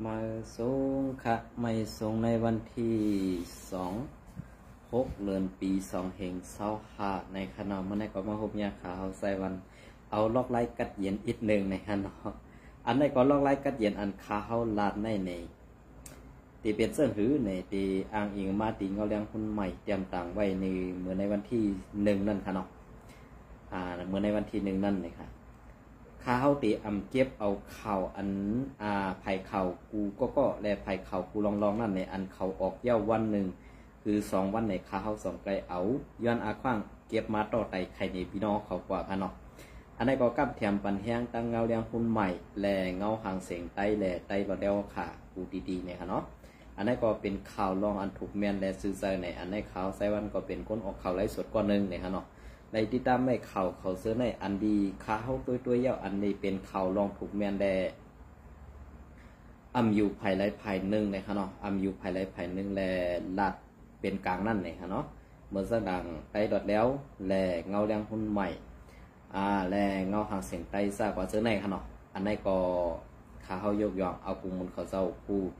มาส่งค่ะไม่ส่งในวันที่26 เดือนปี 2 เฮง 25ในขณะเมื่อในก็มาพบยาขาวใส่วันเอาลอกไล่กัดเย็นอีกหนึ่งในฮันเนาะอันในก็ลอกไล่กัดเย็นอันขาวลาดในตีเป็นเสื้อหือในตีอ้างอิงมาตีเงาเลี้ยงคนใหม่เตรียมต่างไว้ในเมื่อในวันที่1นั่นค่ะเนาะเมื่อในวันที่1นั่นเลยค่ะข้าวตีเก็บเอาข่าวอันไผ่ข่าวกูก็และไผ่ข่าวกูลองนั่นในอันเขาออกเย้าวันหนึ่งคือ2 วันในข้าว2 ไกลเอาย้อนขว้างเก็บมาต่อไตไข่ในพี่น้องเขากว่าค่ะเนาะอันนี้ก็กับแถมปันแห้งตั้งเงาเลี้ยงคนใหม่แลเงาหางเสียงไตแลไตบอดเดวค่ะกูดีๆเนี่ยค่ะเนาะอันนี้ก็เป็นข่าวลองอันถูกแมนและซื้อใจในอันนี้ข่าวไซวันก็เป็นคนออกข่าวไร้สดกว่านึงเนี่ยค่ะเนาะในติดตามไม่ข่าวเขาซื้อในอันดีข่าวตัวเย้าอันนี้เป็นข่าวลองถูกแมนแลอยู่ภายไรภายหนึ่งเนี่ยค่ะเนาะอยู่ภายไรภายหนึ่งแลลัดเป็นกลางนั่นเนี่ยค่ะเนาะเมื่อสักดังไตดอดแล้วแลเงาเลี้ยงคนใหม่แลเงาหางเสียงไตซากว่าซื้อในค่ะเนาะอันนี้ก็ข่าวยกย่องเอากลุ่มมันเขาเจ้าพูด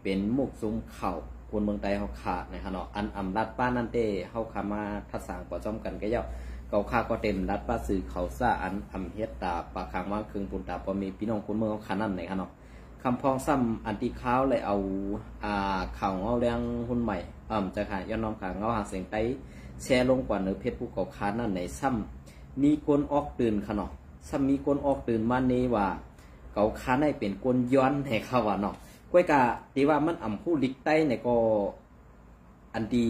เป็นมุกซุ้มเข่าคนเมืองใต้เขาขาดนะครับเนาะอันรัดป้านั่นเต้เขาขามาทัดสางปอจอมกันก็เยาเกาข้าก็เต็มรัดป้าสื่อเขาซ่าเฮ็ดตาปากคางว่างคืนปุ่นตาพอมีพี่น้องคนเมืองเขาขานั่นเลยครับเนาะคำพองซ้ำอันตีข้าวเลยเอาข่าวเอาเรื่องหุ้นใหม่จะขายย้อนน้อมขาเงาหางเสียงไต้แชร์ลงกว่าเนื้อเพชรผู้เกาขานั่นในซ้ำมีคนออกตื่นค่ะเนาะซ้ำมีคนออกตื่นมาเนว่าเกาขาในเป็นคนย้อนให้เขาว่าเนาะก้อยกะที่ว่ามันผู้ลิกใต้เนี่ยก็อันดี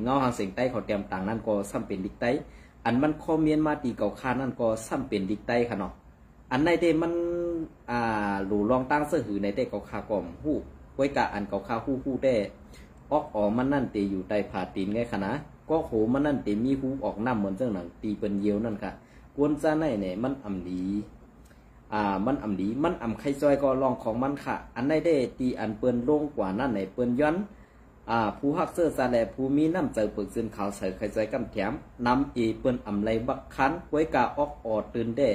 เงาหางเสียงใต้เขาเตรียมต่างนั่นก็ซ้ำเป็นลิกใต้อันมันคอมเมนต์มาตีเก่าคานั่นก็ซ้ำเป็นลิกใต้ค่ะเนาะอันในเดมันหลูลองตั้งเสื้อหือในเดเก่าคากอมหู้ก้อยกะอันเก่าคาหู้ได้ออกมันนั่นตีอยู่ใต้ผาตีนไงค่ะนะก็โหมันนั่นตีมีหูออกน้ำเหมือนเจ้าหนังตีเป็นเยียวนั่นค่ะกวนจ้าในเนี่ยมันดีมันดีมันไข่ซอยก็ลองของมันค่ะอันได้ตีอันเปิ้นลงกว่านั่นไหนเปิ้นย้อนผู้ฮักเสื้อซาแลผู้มีน้ำใจเปิกซึนขาวใส่ไข่ซอยกำแถมนำเปิ้นไรบักคันไว้กาออกตื่นได้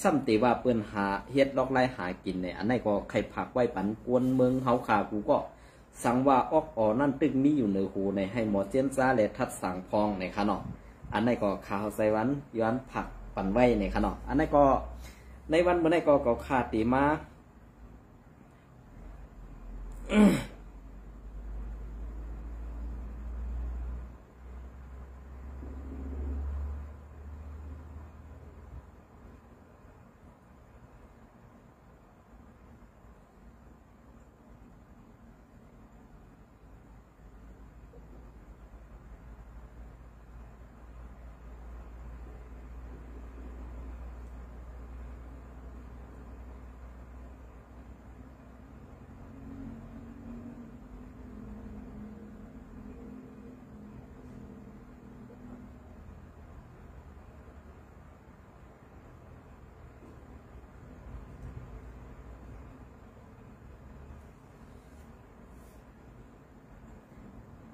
ซ้ำตีว่าเปิ้นหาเฮ็ดลอกไล่หากินเนี่ยอันไหนก็ไข่ผักไว้ปันกวนเมืองเฮาขากูก็สั่งว่านั่นตึกมีอยู่เหนือหูในให้หมอเจียนซาแลทัดสั่งพองในค่ะเนาะอันไหนก็ข่าวใส่วันย้อนผักปั่นไว้ในค่ะเนาะอันไหนก็ในวันเมื่อไหร่ก็ขาดตีมา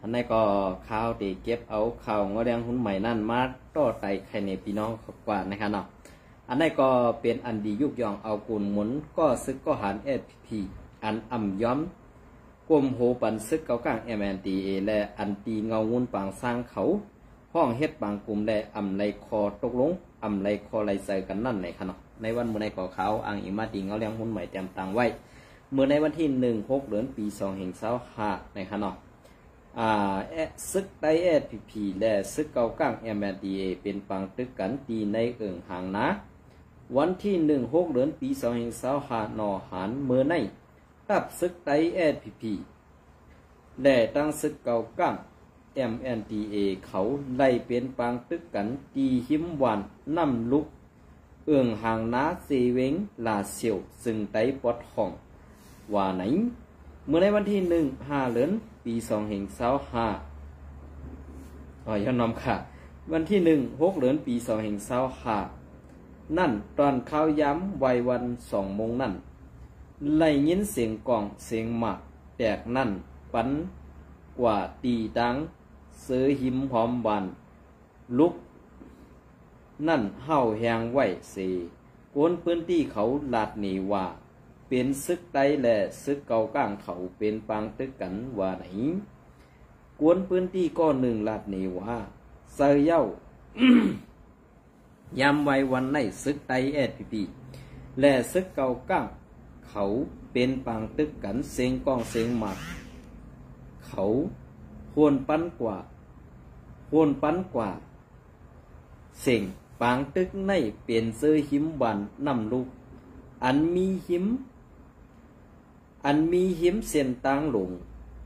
อันนี้ก็ข่าวตีเก็บเอาข่าวงอแดงหุ้นใหม่นั่นมาต่อไตไข่ในพี่น้องกว่านะครับเนาะอันนี้ก็เป็นอันดียุกยองเอากุนหมุนก็ซึกก็หันFPอันย้อมกลมโหปันซึกเกากลาง MNDA และอันตีเงาวุ้นปางสร้างเขาห้องเฮ็ดบางกลุ่มและไรคอตกลงไรคอไรใส่กันนั่นในขณะในวันเมื่อในก่อเขาอ้างอิงมาตีเงาแดงหุ้นใหม่เตรียมตังไว้เมื่อในวันที่16 เดือนปี 2 เฮง 25ในขณะซึกไต้FPและซึกเกากลาง MNDA เป็นปังตึกกันตีในหางนะวันที่16 เดือนปี 2 เฮง 25นอหารเมื่อในกับซึกไต้ FP และตั้งซึกเกากลาง MNDA เขาไล่เป็นปังตึกกันตีหิมวันน้ำลุกหางนะเซเวงลาเซียวซึ่งไต้ปอดห้องว่าไหนเมื่อในวันที่15 เดือนปี 2 เฮง 25ย้อนนำค่ะวันที่16 เดือนปี 2 เฮง 25นั่นตอนข้าวย้ำวัยวัน2 โมงนั่นไล่ยินเสียงกล่องเสียงหมากแตกนั่นปันกว่าตีดังเสือหิมหอมบานลุกนั่นเห่าแหงไหวเสกวนพื้นที่เขาลาดหนีว่า เป็นซึกใดและซึกเก่าก้างเขาเป็นปางตึกกันว่าไหนกวนพื้นที่ก้อนหนึ่งลาดเนว่าเซยเย้า ยามไว้วันในซึกใดแอดพีและซึกเก่าก้างเขาเป็นปางตึกกันเสียงกองเสียงหมัดเขาควรปั้นกว่าเสียงปางตึกในเปลี่ยนเสื้อหิมบันนำลูกอันมีหิมเส้นตางหลง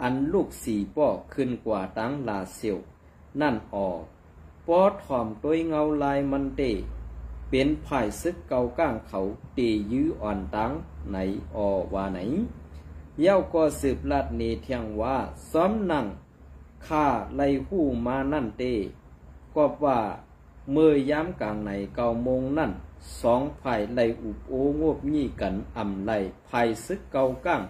อันลูกสีป้อขึ้นกว่าตังลาเซียวนั่นออกปอถ่อมตัวเงาลายมันเตเป็นภายซึกเก่าก้างเขาตียื้ออ่อนตังไหนออว่าไหนเย้าก็สืบลัดเนเทียงว่าซ้อมนั่งข้าไล่หู้มานั่นเตก็ว่าเมื่อยามกลางใน9 โมงนั่น2ฝ่ายไล่อุบโองบยี่กันอ่ำไล่ภายซึกเก่าก้าง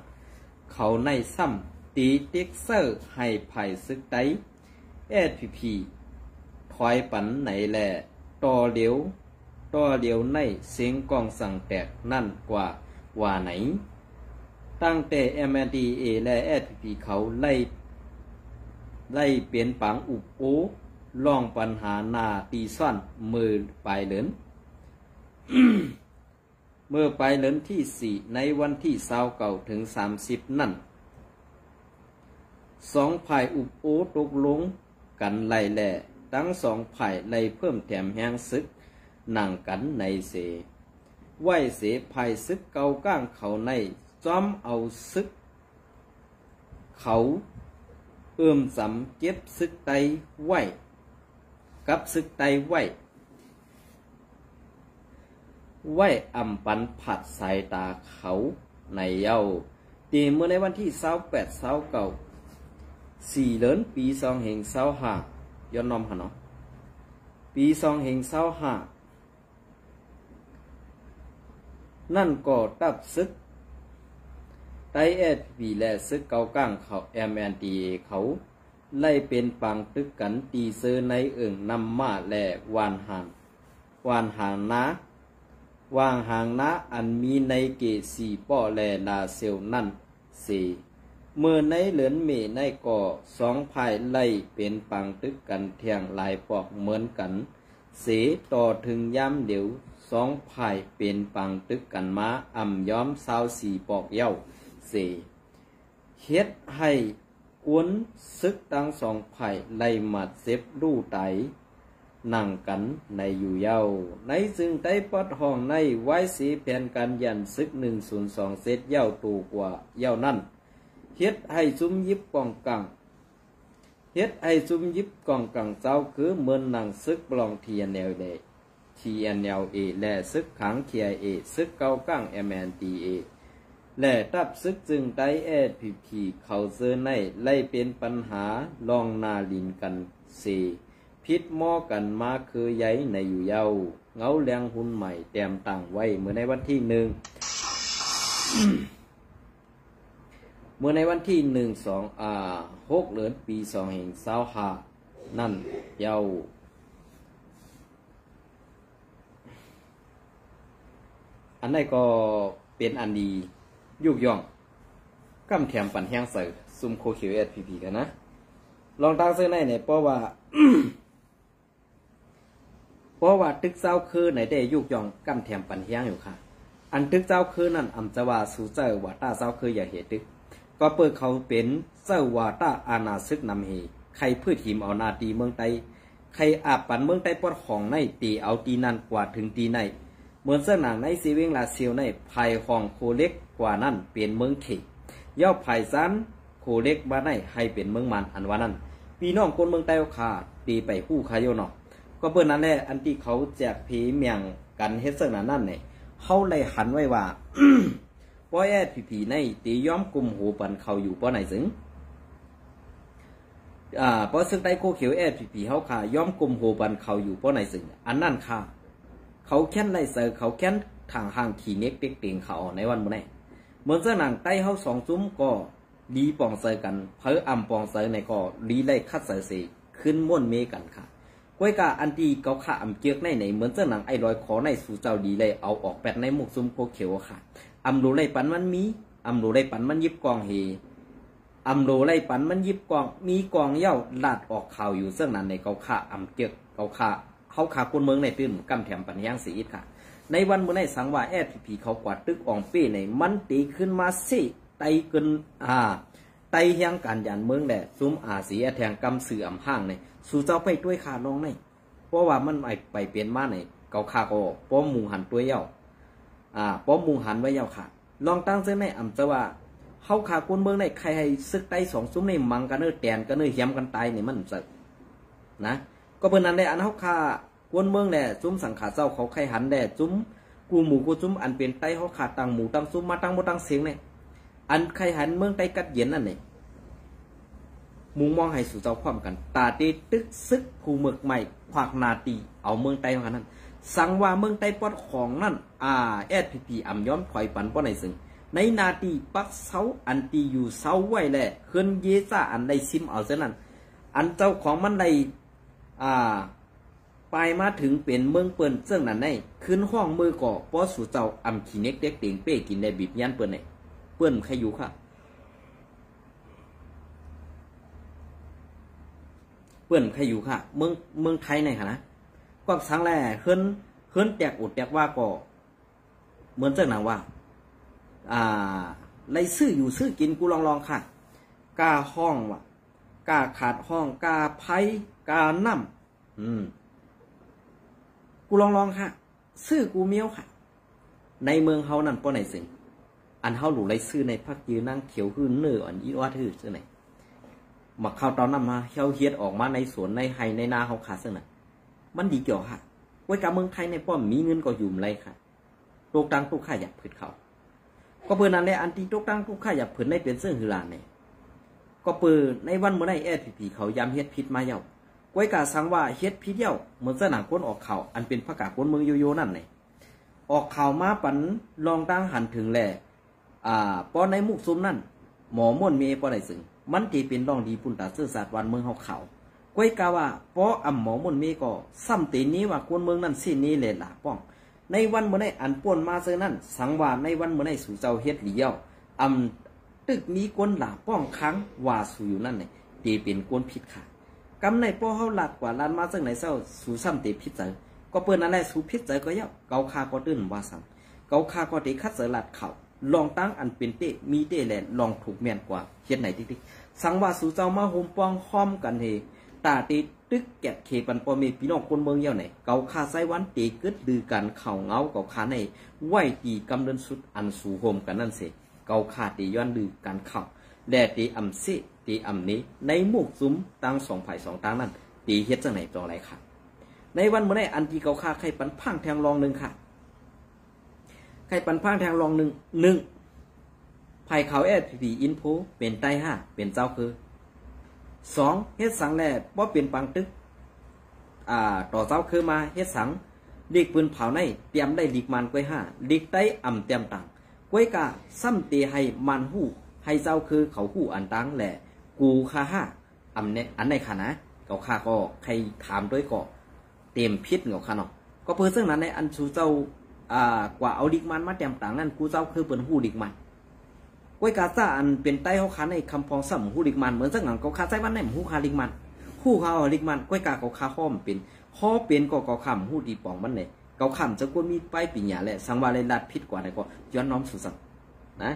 เขาในซ้ำตีเต็กเซอร์ให้ภายซึกไตแอดพีถอยปันไหนแหละต่อเหลียวในเสียงกองสั่งแตกนั่นกว่าไหนตั้งแต่ MNDA และ SPP เขาไล่เปลี่ยนปังอุบโอลองปัญหานาตีซ่อนมือปลายเหลิน เมื่อปลายเหลินที่4ในวันที่29ถึง30นั่น2ฝ่ายอุบโอตกลงกันไล่แหล่ทั้ง2ฝ่ายไล่เพิ่มแถมแห้งซึกนั่งกันในเสไหวเสภายซึกเก่าก้างเขาในจ้อมเอาซึกเขาสำเก็บซึกไตไหวกับซึกไตไหวอำปันผัดสายตาเขาในเย้าตีเมื่อในวันที่28-29 4 เดือนปี2525ย้อนนอมค่ะเนาะปี2525นั่นก็ตับซึกไตSPPและซึกเก่าก้างเขา MNDA เขาไล่เป็นปังตึกกันตีเซอในนำมาและวานหางนะอันมีในเกสีป้อและลาเซลนั่นเสเมื่อในเหลือนเมในก่อ2 ภายไล่เป็นปังตึกกันเทียงลายปอกเหมือนกันเสต่อถึงย้ำเดี๋ยว2 ภายเป็นปังตึกกันมาอ่ำย้อม24 ปอกเย้าเสเฮ็ดให้กวนซึกตั้ง2 ภายไล่มัดเซฟลู่ไตนั่งกันในอยู่เย้าในซึ่งไต้ปัดห้องในไว้สีแผนการยันซึก102เซตเย้าตูกว่าเย้านั่นเฮ็ดให้ซุ่มยิบกองกังเจ้าคือเหมือนหนังซึกบลองTNLA และซึกขัง KIA ซึกเก่าก้าง MNDA และตับซึกจึงไต้ SPP เขาเซอร์ในไล่เป็นปัญหาลองนาลินกันเสพิษหม้อกันมาคือใหญ่ในอยู่เย้าเงาแรงหุ่นใหม่แต้มต่างไว้เมื่อในวันที่1 เมื่อในวันที่6 เดือนปี2525นั่นเย้าอันนี้ก็เป็นอันดียุกย่องกำแถมปั่นแห้งใส่ซุ่มโคเขียว SPP กันนะลองตั้งเส้นในเนี่ยเพราะว่าตึกเจ้าคือไหนได้ยุกย่องกำแถมปั่นแห้งอยู่ค่ะอันตึกเจ้าคือนั่นอำจะว่าสู่เจ้าว่าต้าเจ้าคืออย่าเหตุตึกก็เปิดเขาเป็นเจ้าว่าต้าอาณาซึกนำเฮใครพืชหิมเอานาตีเมืองไตใครอาบปั่นเมืองไตปอดของในตีเอาตีนั่นกว่าถึงตีในเหมือนเสื้อหนังในซีเวงลาเซียวในภายของโคเล็กกว่านั้นเป็นเมืองเขย่อภายซันโคเล็กมาในให้เป็นเมืองมันอันว่านั้นพี่น้องคนเมืองไต้ขาตีไปผู้คายโยนอก็เปิ้นนั้นแหละอันที่เขาแจกผีเมียงกันเฮ็ดเสื้อนั่นเนี่ยเขาเลยหันไว้ว่า ป้อSPPในตีย้อมกลุ่มหูปันเขาอยู่ป้อไหนซึ่งป้อซึ่งไต้โคเขียวSPPเขาค่ะย้อมกลุ่มหูปันเขาอยู่ป้อไหนซึ่งอันนั่นค่ะเขาแค้นไล่เสือเขาแค้นทางห่างขี่เน็กเต็กเตียงเขาในวันมื้อนี้เหมือนเสื้อหนังไต้เขา2 ซุ้มก็ดีปองเสือกันเพิ่อำปองเสือในก็ลีไล่คัดเสือเสขึ้นม่วนเมกันค่ะก้อยกาอันที่เขาขาอำเกียกในเหมือนเสื้อหนังไอ้รอยขอในสู่เจ้าดีเลยเอาออกแปดในมุกซุ้มโคเขียวค่ะ อำโลไลปันมันมีอำโลไลปันมันยิบกองเฮอำโลไลปันมันยิบกองมีกองเย้าลาดออกข่าวอยู่ซึ่งนั้นในเกาข่าอำเกียกเกาข่าเขาขาคนเมืองในตื้มกำแถมปัญญางสีอิดค่ะในวันเมื่อในสังว่าแอดพีเขากวาดตึกอ่องเป้ในมันตีขึ้นมาสิไตเกินไตเฮียงการยานเมืองแหละซุ้มสีแทงกำเสื่อมห้างในสู่เจ้าไปด้วยขาลงในเพราะว่ามันไปเปลี่ยนมาในเกาข่าก็ป้อมมุงหันตัวเย้าป้อมมุงหันไว้เย้าค่ะลองตั้งเส้นในอำจะว่าเขาขาคนเมืองในใครให้ซึกไตสองซุ้มในมังกันเนื้อแตนกันเนื้อเหี้ยมกันตายเนี่ยมันสักนะก็เป็นนั้นแหละอันเขาขาคนเมืองแหละซุ้มสังขาเจ้าเขาใครหันแหละซุ้มกูหมูกูซุ้มอันเป็นไตเขาขาตังหมูตังซุ้มมาตังโมตังเสียงเนี่ยอันใครหันเมืองไตกัดเย็นนั่นเนี่ยมุงมองให้สู่เจ้าความกันตาตีตึกซึกผูเมือกใหม่ขวากนาตีเอาเมืองไตของนั้นสังว่าเมืองไตปอดของนั่นSPP อ่ำย้อมถอยปันป้อในซึ่งในนาตีปักเสาอันตีอยู่เสาไว้แหละขึ้นเยซ่าอันใดซิมเอาเส้นนั้นอันเจ้าของมันใดไปมาถึงเป็นเมืองเปิ้นซึ่งนั้นในขึ้นห้องมือก่อป้อสู่เจ้าอ่ำขี้เน็กเด็กเตียงเป้กินได้บีบยันเปิ้นไหนเปิ้นใครอยู่ค่ะเปิ้นใครอยู่ค่ะเมืองไทยในค่ะนะก็สังแลขึ้นแตกอุดแตกว่าก็เหมือนเจ้าหนังว่าไรซื้ออยู่ซื้อกินกูลองค่ะกาห้องว่ะกาขาดห้องกาไผ่กาน้ำกูลองค่ะซื้อกูเมียวค่ะในเมืองเฮานั่นป้อไหนสิอันเฮาหลูไรซื้อในพักยืนนั่งเขียวหื้นเนื้ออันอีวัดหื้อซื้อไหนมาเข้าตอนนั้นมาเฮี้ยวเฮียดออกมาในสวนในไฮในนาเฮาขาซึ่งน่ะมันดีเกี่ยวค่ะไว้กับเมืองไทยในป้อมมีเงินก็อยู่ไรค่ะโรคดังตุกข่าอยากผืดเขาก็เปิดนั่นแหละอันที่โรคดังตุกข่าอยากผืดในเป็นเสื้อหือลานเนี่ยก็เปิดในวันเมื่อในSPPเขาย้ำเฮ็ดพิษมาเย้าไว้กาสังว่าเฮ็ดพิษเย้าเหมือนเสื้อหนังก้นออกข่าวอันเป็นประกาศก้นเมืองโยนั่นเลยออกข่าวมาปันลองตั้งหันถึงแหละป้อในมุกซุ้มนั่นหมอม่วนเมย์ป้อไหนซึ่งมันที่เป็นรองดีปุ่นตาเสื้อสาดวันเมืองเขาเขาก้อยกาว่าป้อหมอม่วนเมย์ก็ซ้ำตีนี้ว่าคนเมืองนั่นสิ้นนี้เลยล่ะป้องในวันเมื่อในอันป่วนมาเสื้อนั่นสังว่าในวันเมื่อในสู่เจ้าเฮ็ดเหลียวตึกมีก้นหลาป้องค้างว่าสู่อยู่นั่นเนี่ยตีเป็นก้นผิดค่ะกำในป้อเขาหลักกว่าล้านมาซึ่งในเจ้าสู่ซ้ำตีผิดใจก็เปิ้นนั่นแหละสู่ผิดใจก็เย้าเกาคาก็ตื้นว่าซ้ำเกาคาก็ตีคัดเสือหลัดเข่าลองตั้งอันเป็นเตะมีเตะแลนลองถูกแม่นกว่าเฮ็ดไหนติ๊กๆสังว่าสู่เจ้ามาโฮมป้องค้อมกันเฮตาตีตึกแกะเคปันปอมีพี่น้องคนเมืองเย้าไหนเกาคาไซวันตีกึดดือกันเข่าเงาเกาคาในไหวตีกำเดินสุดอันสู่โฮมกันนั่นเสเกาคาตีย้อนดือกันเข่าแดดตีอ่ำซิตีอ่ำนี้ในหมู่ซุ้มตั้งสองไผ่สองตั้งนั่นตีเฮ็ดจังไหนต่อไรค่ะในวันเมื่อไหร่อันที่เกาคาใครปันพังแทงรองหนึ่งค่ะใครปันพังแทงรองหนึ่งไผ่เขาSPPอินโฟเป็นไต้ห้าเป็นเจ้าคือ2เฮ็ดสังแลบ่เป็นปังตึกต่อเจ้าคือมาเฮ็ดสังลีกปืนเผาในเตรียมได้ลีกมันก้อย5ลีกไต้อ่ำเตรียมตังก้อยกาซ้ำตีให้มันหู้ให้เจ้าคือเขาหู้อันตังแหละกูคา5อ่ำเนี่ยอันในค่ะนะเกาคาก็ใครถามด้วยก็เต็มพิษเงาค่ะเนาะก็เพิ่นซึ่งนั้นในอันสู่เจ้ากว่าเอาลีกมันมาเตรียมตังนั่นกูเจ้าคือเปิ้นหู้ลีกมันก้อยกาซ่าอันเป็นไต้เขาขาในคำพองซ้ำหูลิกมันเหมือนสักหนังเขาคาไส้วันในหูคาลิกมันหูเขาลิกมันก้อยกาเขาคาข้อมเป็นข้อเป็นก็เขาคำหูดีปองมันเนี่ยเขาคำจะกวนมีป้ายปิญญาแหละสังวาเลยลัดพิษกว่าไหนก็ย้อนน้อมสู่สังนะ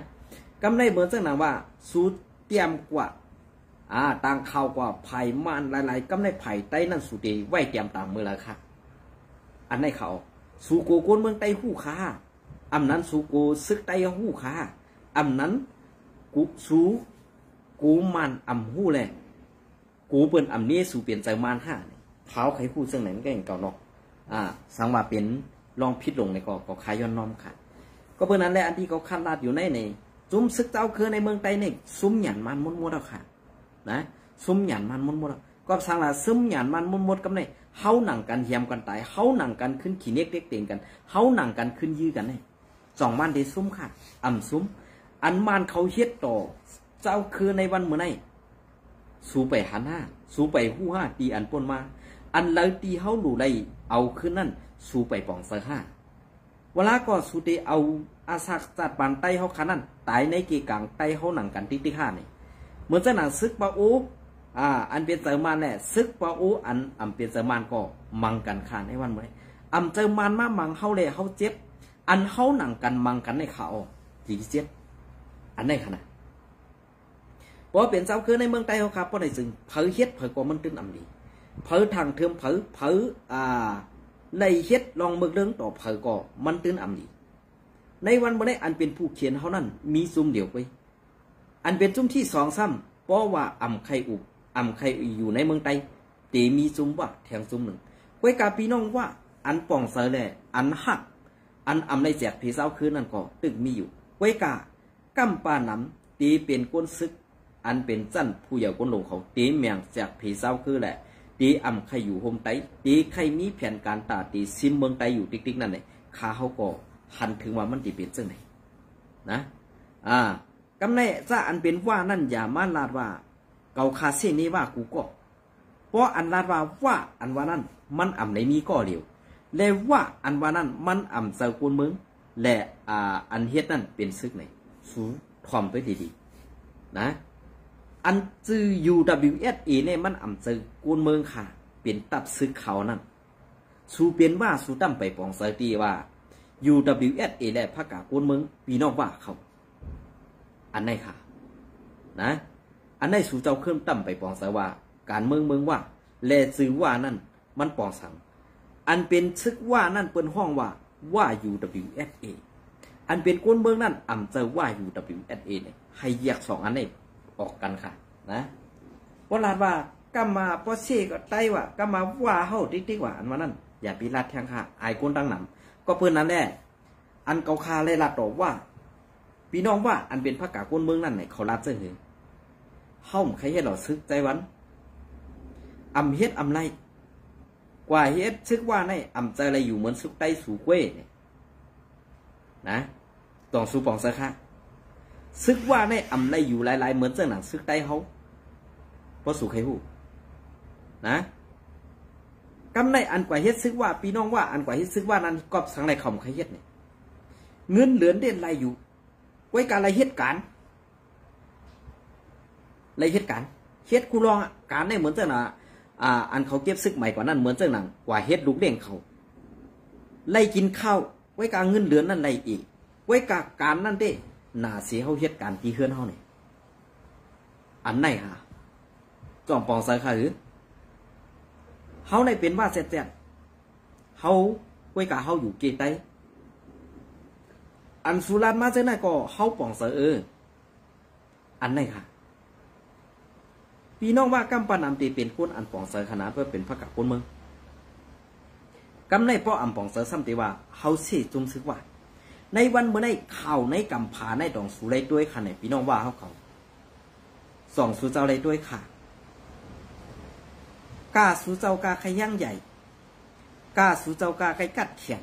กำไรเหมือนสักหนังว่าสูตรเตรียมกว่าต่างข่าวกว่าไผ่มันหลายๆกำไรไผ่ไต้นั่นสูตรไว้เตรียมต่างมือละค่ะอันในเขาสูโกโกนเมืองไต้หูคาอำนั้นสูโกซึกไต้หูคาอำนั้นกูสูกูมันอ่ำหู้แหละกูเปิ้นอ่ำนี้สู่เปลี่ยนใจมัน5เท้าใครพูดซึ่งไหนมันก็อย่างเก่าเนาะสังว่าเป็นลองพิษลงในก็ขายย้อนน้อมค่ะก็เปิ้นนั้นแหละอันที่เขาคัดลาดอยู่ในซุ้มซึกเจ้าคือในเมืองไต้นี่ซุ้มหยันมันมดๆแล้วค่ะนะซุ้มหยันมันมดๆก็สังว่าซุ้มหยันมันมดๆกับในเฮาหนังกันเหี่ยมกันตายเฮาหนังกันขึ้นขี้เน็กเด็กเต็งกันเฮาหนังกันขึ้นยื้อกันนี่2มันได้ซุ้มค่ะอ่ำซุ้มอันมันเขาเฮ็ดต่อเจ้าคือในวันเมื่อไหร่สูไปหัน5สูไปหู้5ตีอันป่นมาอันเลยตีเฮาหลู่ได้เอาขึ้นนั่นสูไปป่องเสือ5 เวลาก็สุดเอาอาศักจัดปานไตเขาขานั่นตายในกี่กังไตเขาหนังกันติ๊กห้านี่เหมือนจะหนังซึกปะอูอันเป็นเจอมันแหละซึกปะอูอันเป็นเจอมันก็มังกันขาในวันเมื่อเจอมันมามังเขาเลยเขาเจ็บอันเขาหนังกันมังกันในเขาจีเจ็บอันไหนขนาดเพราะเป็นเจ้าคือในเมืองไต้เขาครับเพราะในซึ่งเผยเฮ็ดเผยก็มันตื้นดีเผยทางเทิมเผยเลยเฮ็ดลองเมืองเรื่องต่อเผยก็มันตื้นดีในวันบ่ได้อันเป็นผู้เขียนเขานั้นมีซุ่มเดียวไปอันเป็นซุ่มที่สองซ้ำเพราะว่าใครอยู่ในเมืองไต้ตีมีซุ่มว่าแทงซุ่มหนึ่งไว้กาพี่น้องว่าอันป่องเสยแหละอันหักอันในแจกผีเศร้าคืนนั่นก็ตึกมีอยู่ไว้กากำปาน้ำตีเป็นก้นซึกอันเป็นจั่นผู้ใหญ่ก้นลงเขาตีเมียงแจกผีเศร้าคือแหละตีใครอยู่โฮมไต้ตีใครมีแผนการตาตีซิมเมืองไต้อยู่ติ๊กนั่นเลยขาเขาก็หันถึงว่ามันจะเป็นจังไหนนะกำแน่ถ้าอันเป็นว่านั่นอย่ามาลาดว่าเกาคาเส้นนี้ว่ากูก็เพราะอันลาดว่าอันว่านั่นมันในมีก็เหลียวและว่าอันว่านั่นมันเจ้ากุนมึงและอันเฮ็ดนั่นเป็นซึกไหนสูทอมไปดีๆนะอันจือ UWSA เนี่ยมันเจ้ากุนมึงค่ะเป็นตับซึกเขานั่นสูเป็นว่าสูตั้มไปปองเสตีว่าUWSA และพรรคกากุนมึงพี่น้องว่าเขาอันไหนค่ะนะอันไหนสู่เจ้าเครื่องตั้มไปปองเสว่าการเมืองว่าและซื้อว่านั่นมันปองสังอันเป็นซึกว่านั่นเปิ้นห้องว่า UWSA อันเป็นกุนเมืองนั่นเจอว่า UWSA เนี่ยให้แยกสองอันนี้ออกกันค่ะนะเพราะลาดว่ากำมาพอเชก็ไต้ว่ากำมาว่าเฮาติ๊กว่าอันว่านั่นอย่าปีลาดแทงค่ะอายคนตั้งหนำก็เพื่อนนั้นแหละอันเกาคาเลยลาดตอบว่าพี่น้องว่าอันเป็นพรรคกาก้นเมืองนั่นไหนเขาลาดเจอหือเฮ้าใครให้เราซึกใจวันเฮ็ดไรกว่าเฮ็ดซึกว่าในใจอะไรอยู่เหมือนซึกไต้สู่เว้เนี่ยนะต้องสู่ปองเสค่ะซึกว่าในไรอยู่หลายๆเหมือนเจ้าหนังซึกไต้เขาเพราะสู่ใครหูนะกำในอันกว่าเฮ็ดซึกว่าพี่น้องว่าอันกว่าเฮ็ดซึกว่านั้นกอบสังในคำใครเฮ็ดเนี่ยเงินเหลือเด่นไรอยู่ไว้การไรเฮ็ดการไรเฮ็ดการเฮ็ดกูลองการได้เหมือนเจ้าหน้าอันเขาเก็บซึกใหม่กว่านั้นเหมือนเจ้าหนังกว่าเฮ็ดลูกเด้งเขาไรกินข้าวไว้การเงินเหลือนั่นไรอีกไว้การนั่นเด้หน้าเสียเขาเฮ็ดการตีเฮือนเขาเนี่ยอันไหนฮะจอมปองใส่ค่ะหรือเขาในเป็นว่าเสร็จเขาไว้กาเขาอยู่เกตไตอันสุรานมาเจ้าหน้าก็เขาป่องเสอันไหนค่ะพี่น้องว่ากำปานำตีเป็นคนอันป่องเสขนาดเพื่อเป็นพระกักคนเมืองกำในป้อป่องเสซ้ำตีว่าเขาเสียจุ่มซึกว่าในวันเมื่อในข่าวในกำผาในดองสุไรด้วยค่ะเนี่ยพี่น้องว่าเขาส่องสู่เจ้าไรด้วยค่ะกาสู่เจ้ากาขย่างใหญ่กาสู่เจ้ากาไก่กัดแข็ง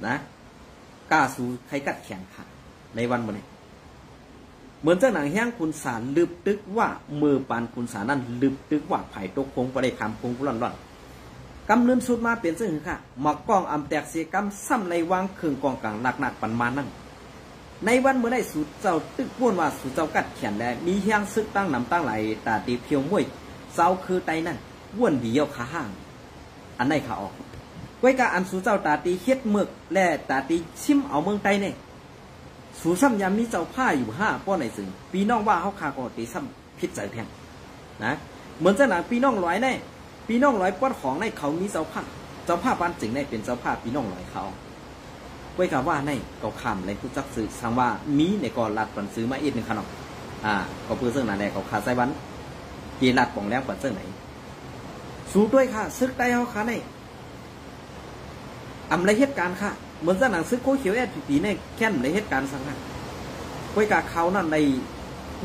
นะกาสู่ไก่กัดแข็งค่ะในวันวันนี้เหมือนเจ้าหนังแห้งคุณสารลืบตึกว่ามือปานคุณสารนั่นลืบตึกว่าไผ่ตกคงประเดี๋ยวคำคงร่อนกำเนินสุดมาเปลี่ยนเสื้อค่ะหมอกกองแตกเสียกำซ้ำในวางเครื่องกองกลางหนักปันมานั่นในวันเมื่อได้สู่เจ้าตึกพ้วนว่าสู่เจ้ากัดแข็งแลมีแห้งซึกตั้งนำตั้งไหลตาตีเพียวมวยเจ้าคือไตนั่นว่วนเดียวขาห้างอันไหนขาออกไว้กาอันสู่เจ้าตาตีเฮ็ดเมือกและตาตีชิมเอาเมืองไตเนี่ยสู่ซ้ำยามมีเจ้าผ้าอยู่5ป้อไหนซึ่งพี่น้องว่าเขาขาก็ตีซ้ำพิษใจแทงนะเหมือนเจ้าหนังพี่น้องร้อยแน่พี่น้องร้อยป้อนของในเขามีเจ้าผ้าปานจึงในเป็นเจ้าผ้าพี่น้องร้อยเขาไว้กาว่าในเขาคำในผู้จักซื้อสังว่ามีในก่อนลัดปันซื้อมาอีกหนึ่งขนมก็เพื่อเสื้อหนาแดงเขาขาใส่วันกีลัดป่องแล้วปันเสื้อไหนสู้ด้วยค่ะซึกไต้เขาค่ะในไรเหตุการณ์ค่ะเหมือนเจ้าหนังซึกโคเขียวปีในแค่นไรเหตุการณ์สังค่ะไว้กาเขานั่นใน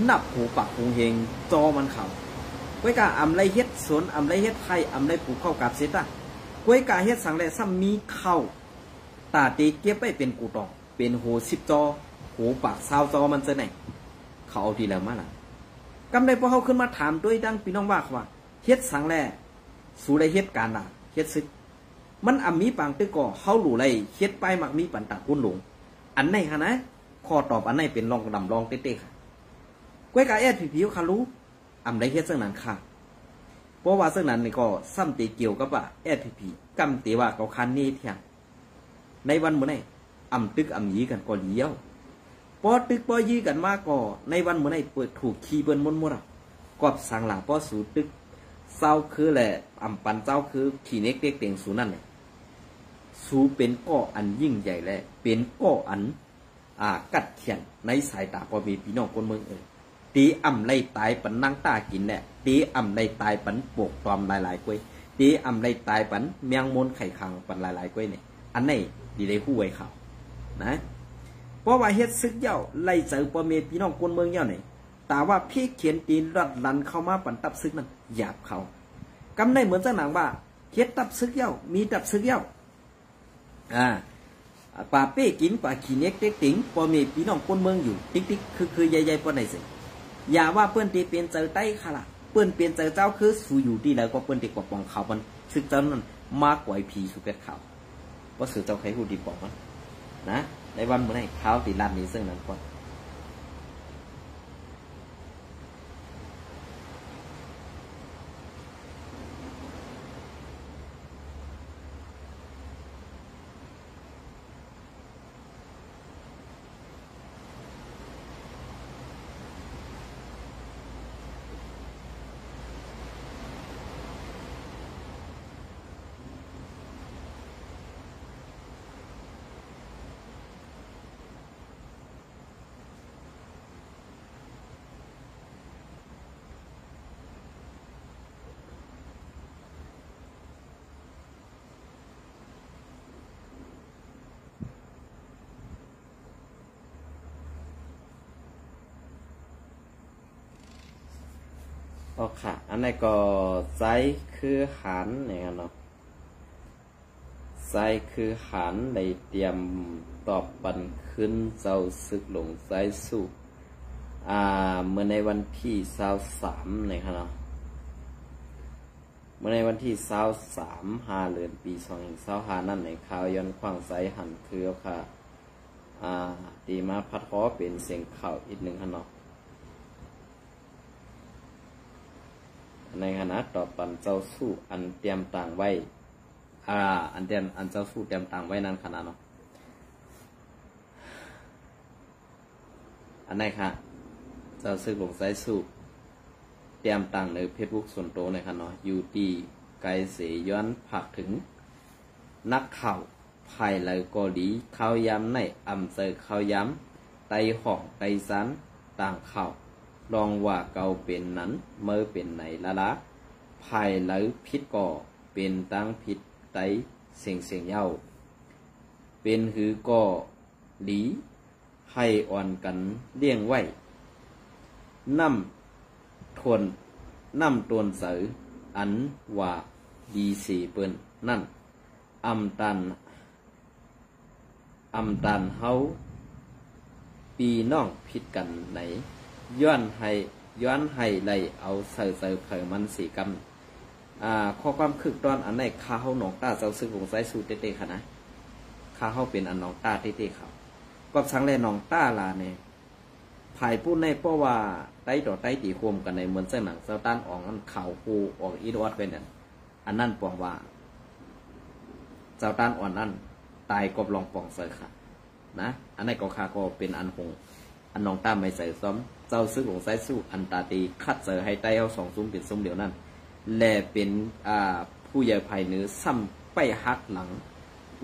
นับหูปักหูเฮงจอมันเขาไว้กาไรเฮ็ดสวนไรเฮ็ดไทยไรปลูกข้าวกับเสตาไว้กาเฮ็ดสังแหล่ซ้ำมีเข้าตาตีเก็บไปเป็นกูตองเป็นโห10 จอโหปาก20 จอมันจะไหนเขาเอาทีแล้วมาล่ะกำไรพอเขาขึ้นมาถามด้วยดังพี่น้องว่าเฮ็ดสังแหล่สู่ได้เฮ็ดการเฮ็ดซึก มันอำมีปังตึกก็เฮาหลู่ไรเฮ็ดไปมักมีปันตักกุ้นหลงอันไหนคะนะข้อตอบอันไหนเป็นรองดำรองเต้ๆค่ะก้วยกาแอดผิวๆค่ะรู้อำได้เฮ็ดซึ่งนั้นค่ะเพราะว่าซึ่งนั้นนี่ก็ซ้ำตีเกี่ยวกับว่าแอดพีกำตีว่าเขาคันนี้เที่ยงในวันมื้อนี้อำตึกอำยีกันก็เลี้ยวพอตึกพอยีกันมาก็ในวันมื้อนี้เปิดถูกขี้เปิ้นมนๆอ่ะกอบสังหลังพอสู่ตึกเศร้าคือแหละอำปันเจ้าคือขี้เน็กเด็กเต็งสูนั่นแหละสูเป็นก้ออันยิ่งใหญ่และเป็นก้ออันกัดเขียนในสายตาพอมีพี่น้องคนเมืองตีอ่ำไล่ตายปันนั่งตากินแหละตีอ่ำไล่ตายปันปกตอมหลายๆกล้วยตีอ่ำไล่ตายปันเมียงมนไข่ขังปันหลายๆกล้วยเนี่ยอันไหนดีได้คู่ไว้ข่าวนะเพราะว่าเฮ็ดซึกเย้าไล่เจอพอมีพี่น้องคนเมืองเย้าเนี่ยแต่ว่าพี่เขียนตีนรัดลันเข้ามาปันตับซึกนั้นหยาบเขากำในเหมือนเจ้าหนังว่าเฮ็ดตับซึกเย้ามีตับซึกเย้าป่าเป้กินป่าขี้เน็กเต็กติ๋งพอมีพี่น้องคนเมืองอยู่ติ๊กๆคือใหญ่ๆปานไหนสิอย่าว่าเปิ้นตีเป็นเจอใต้ค่ะล่ะเปิ้นเป็นเจอเจ้าคือสูอยู่ดีแล้วก็เปิ้นตีกว่าปองเขามันซึกเจ้านั้นมากกว่าผีสุเป็ดเขาเพราะสื่อเจ้าใครหูดีปองมันนะในวันเมื่อไหร่เขาตีลันนี้ซึ่งนั้นก่อนอ๋อค่ะอันนี้ก็ไซคือหันเนี่ยเนาะไซคือหันในเตรียมตอบปันขึ้นเจ้าศึกหลงไซสู้เมื่อในวันที่23เนี่ยเนาะเมื่อในวันที่23 5 เดือนปี2025นั่นในข่าวย้อนขวางไซหันคือค่ะตีมาพัดฮ้อเป็นเสียงข่าวอีกหนึ่งเนาะในขณะต่อปันเจ้าสู้อันเตรียมต่างไว้อันเจ้าสู้เตรียมต่างไว้นั้นขนาดเนาะอันไหนค่ะเจ้าซื้อหลงไซสู้เตรียมต่างในเฟซบุ๊กส่วนตัวในขณะเนาะอยู่ดีไกลเสียย้อนผักถึงนักข่าวภายหลังเกาหลีข่าวย้ำในอำเภอข่าวย้ำไต้ห่องไต้ซันต่างข่าวลองว่าเกาเป็นนั้นเมื่อเป็นไหนละภายหลังพิษก่อเป็นตั้งพิษไตเสียงเย้าเป็นหือก่อหลีให้อ่อนกันเลี้ยงไว้น้ำตวนเสืออันว่าดีสีเปิ้นนั่นอำตันเฮาปีน้องพิษกันไหนย้อนให้ไล่เอาเสือเผยมันสีกำข้อความคึกตอนอันไหนข้าเฮาหนองตาเจ้าซึ่งวงไซสูเต้ๆค่ะนะข้าเฮาเป็นอันหนองตาเต้ๆเขาก็สังแลหนองตาลาเนี่ยภายพูดในเพราะว่าไต้ต่อไต้ตีโคมกันในเหมือนเส้นหนังเจ้าต้านออกอันข่าวคูออกอีดอดไปเนี่ยอันนั่นปองว่าเจ้าต้านอ่อนนั่นตายกบลองปองเสือค่ะนะอันไหนก็ข้าก็เป็นอันหงอันน้องตามไม่ใส่ซ้อมเจ้าซื้อของไซสู้อันตาตีคัดเจอให้ไต้เอา2 ซุ้มเป็นซุ้มเดียวนั่นแลเป็นผู้ใหญ่ภายเนื้อซ้ำไปฮักหลัง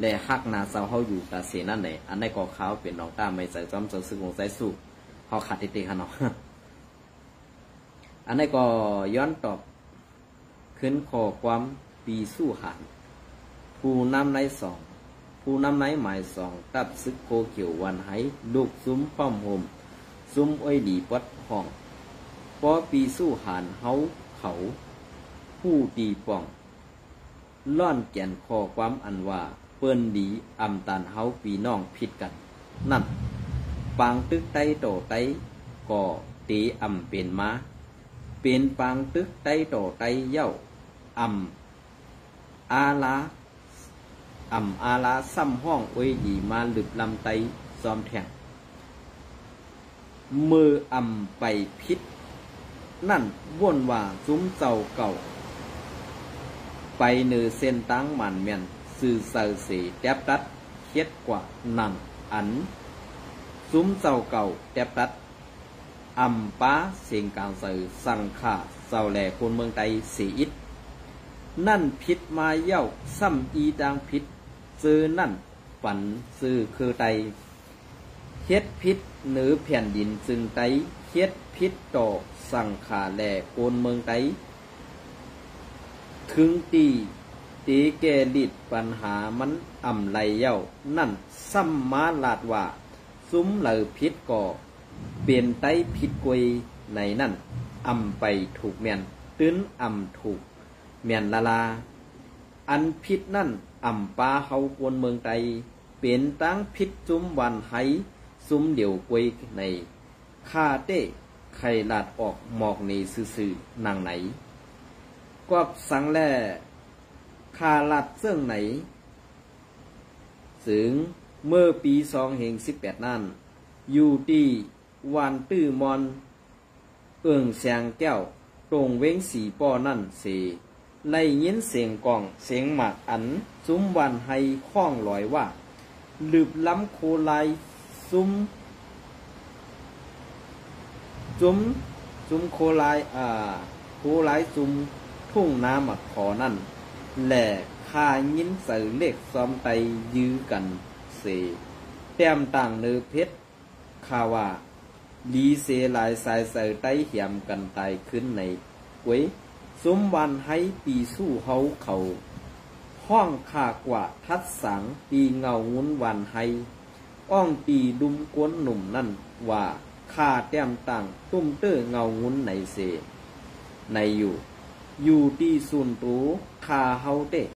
แลฮักนาเจ้าเขาอยู่ตาเสนั่นไหนอันในกอเขาเป็นน้องตามไม่ใส่ซ้อมเจ้าซื้อของไซสู้เขาขัดตีขนาดอันในก็ย้อนตอบขึ้นข้อความปีสู้หันผู้นำในผู้นำในหมาย2ตับซึกโคเขียววันให้ลูกซุ้มป้อมโฮมซุ้มอ้อยดีปัดห้องปอปีสู้หานเฮาเขาผู้ดีป่องล่อนแก่นคอความอันว่าเปิ้นดีอำตันเฮาปีน้องผิดกันนั่นปางตึกไตโตไตก่อตีอำเป็นมาเป็นปางตึกไตโตไตเย้าอำอาลา อาลาซ้ำห้องอวยดีมาหลึบลำไตซอมแทงมือไปพิษนั่นว่นว่าซุ้มเจ้าเก่าไปเนือเส้นตั้งมันเมียนสื่อเสอเสีแทบตัดเฮ็ดกว่านั่นอันซุ้มเจ้าเก่าแทบตัดป้าเสียงกลางสื่อสั่งขาเจ้าแหล่คนเมืองไทยสีอิดนั่นพิษมาเย้าซ้ำอีดังพิษซื้อนั่นฝันซื้อคือไตเฮ็ดพิษเหนือแผ่นดินซึ่งไตเฮ็ดพิษต่อสั่งขาแหล่คนเมืองไทยถึงตีแกลิดปัญหามันไหลเย้านั่นซ้ำมาลาดว่าซุ้มเหลือพิษก่อเปลี่ยนไตพิษกวยในนั่นไปถูกเมียนตื้นถูกเมียนลาลาอันพิษนั่นปาเฮากวนเมืองไตเป็นตั้งพิษซุ้มวันไห้ซุ้มเดี่ยวกวยในคาเต้ไข่ลาดออกหมอกในซื่อๆนางไหนกอบสังแล่คาลัดเสื่องไหนถึงเมื่อปี2018นั่นอยู่ที่วานตื้อมอนแสงแก้วตรงเว้งสีป้อนั่นเสไล่ยินเสียงกองเสียงหมากอันซุ้มวันให้ข้องลอยว่าลืบล้ำโคลายซุ้มโคลายซุ้มทุ่งน้ำหมักขอนั่นแหล่คายินเสือเล็กซ้อมไตยื้อกันเสแต้มต่างเนื้อเพชรคาว่าลีเสลายสายเสือไตเหี่ยมกันตายขึ้นในกวยซุ้มวันให้ปีสู้เฮาเขาห้องขากว่าทัดสังปีเงางุ้นวันให้อ้องตีดุมกวนหนุ่มนั่นว่าข้าแต้มต่างตุ้มเต้อเงางุ้นในเสในอยู่ที่ศูนย์ตูคาเฮาเต้